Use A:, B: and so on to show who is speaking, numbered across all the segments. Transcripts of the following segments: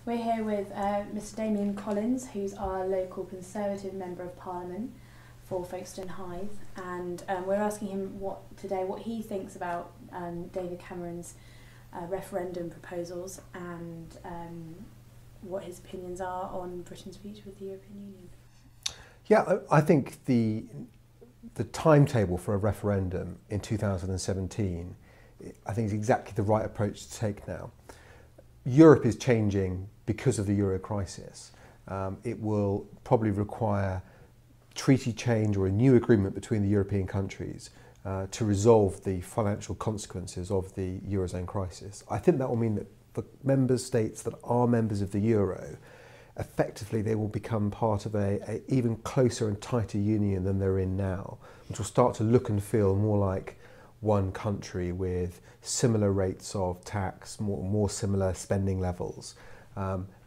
A: We're here with Mr Damian Collins, who's our local Conservative Member of Parliament for Folkestone and Hythe, and we're asking him what he thinks about David Cameron's referendum proposals and what his opinions are on Britain's future with the European Union.
B: Yeah, I think the timetable for a referendum in 2017, I think is exactly the right approach to take now. Europe is changing because of the euro crisis. It will probably require treaty change or a new agreement between the European countries to resolve the financial consequences of the Eurozone crisis. I think that will mean that for member states that are members of the euro, effectively they will become part of a even closer and tighter union than they're in now, which will start to look and feel more like one country with similar rates of tax, more similar spending levels.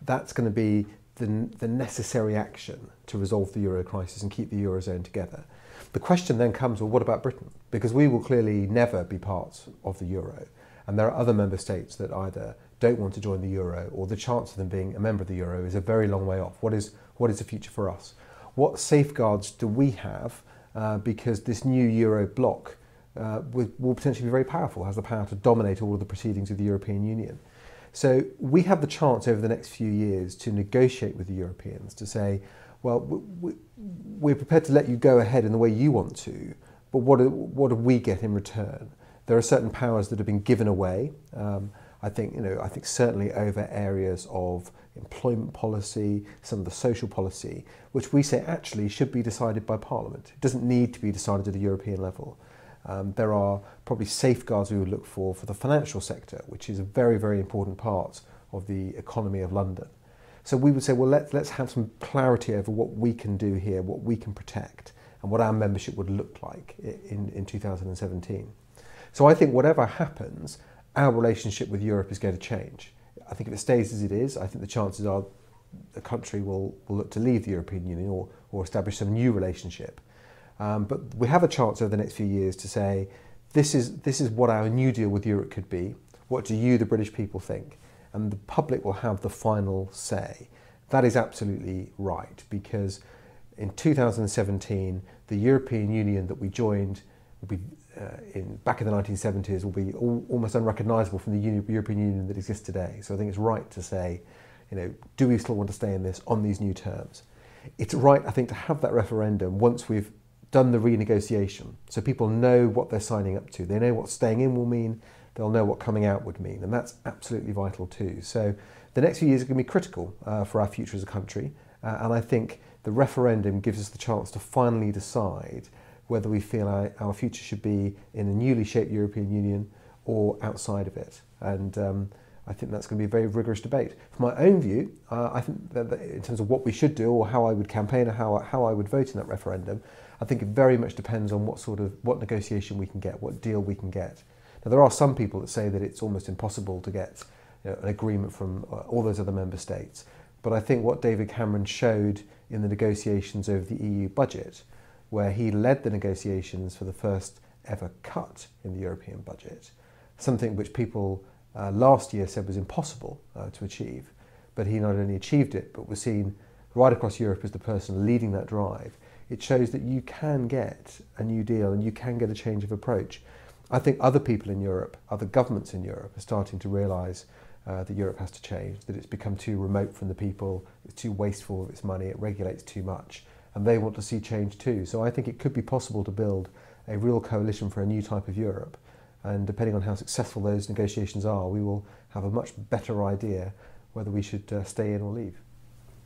B: That's going to be the necessary action to resolve the euro crisis and keep the eurozone together. The question then comes, well, what about Britain? Because we will clearly never be part of the euro, and there are other member states that either don't want to join the euro, or the chance of them being a member of the euro is a very long way off. What is the future for us? What safeguards do we have? Because this new euro bloc will potentially be very powerful, has the power to dominate all of the proceedings of the European Union. So we have the chance over the next few years to negotiate with the Europeans to say, well, we're prepared to let you go ahead in the way you want to, but what do we get in return? There are certain powers that have been given away. I think certainly over areas of employment policy, some of the social policy, which we say actually should be decided by Parliament. It doesn't need to be decided at a European level. There are probably safeguards we would look for the financial sector, which is a very, very important part of the economy of London. So we would say, well, let's have some clarity over what we can do here, what we can protect, and what our membership would look like in 2017. So I think whatever happens, our relationship with Europe is going to change. I think if it stays as it is, I think the chances are the country will look to leave the European Union or establish some new relationship. But we have a chance over the next few years to say, this is what our new deal with Europe could be. What do you, the British people, think? And the public will have the final say. That is absolutely right, because in 2017, the European Union that we joined will be, back in the 1970s, will be almost unrecognisable from the European Union that exists today. So I think it's right to say, do we still want to stay in this on these new terms? It's right, I think, to have that referendum once we've done the renegotiation, so people know what they're signing up to. They know what staying in will mean, they'll know what coming out would mean, and that's absolutely vital too. So the next few years are going to be critical for our future as a country, and I think the referendum gives us the chance to finally decide whether we feel our future should be in a newly shaped European Union or outside of it. And I think that's going to be a very rigorous debate. From my own view, I think that in terms of what we should do or how I would campaign or how I would vote in that referendum, I think it very much depends on what negotiation we can get, what deal we can get. Now, there are some people that say that it's almost impossible to get an agreement from all those other member states. But I think what David Cameron showed in the negotiations over the EU budget, where he led the negotiations for the first ever cut in the European budget, something which people last year said was impossible to achieve, but he not only achieved it, but was seen right across Europe as the person leading that drive. It shows that you can get a new deal and you can get a change of approach. I think other people in Europe, other governments in Europe are starting to realise that Europe has to change, that it's become too remote from the people, it's too wasteful of its money, it regulates too much, and they want to see change too. So I think it could be possible to build a real coalition for a new type of Europe, and depending on how successful those negotiations are, we will have a much better idea whether we should stay in or leave.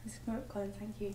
A: Mr Collins, thank you.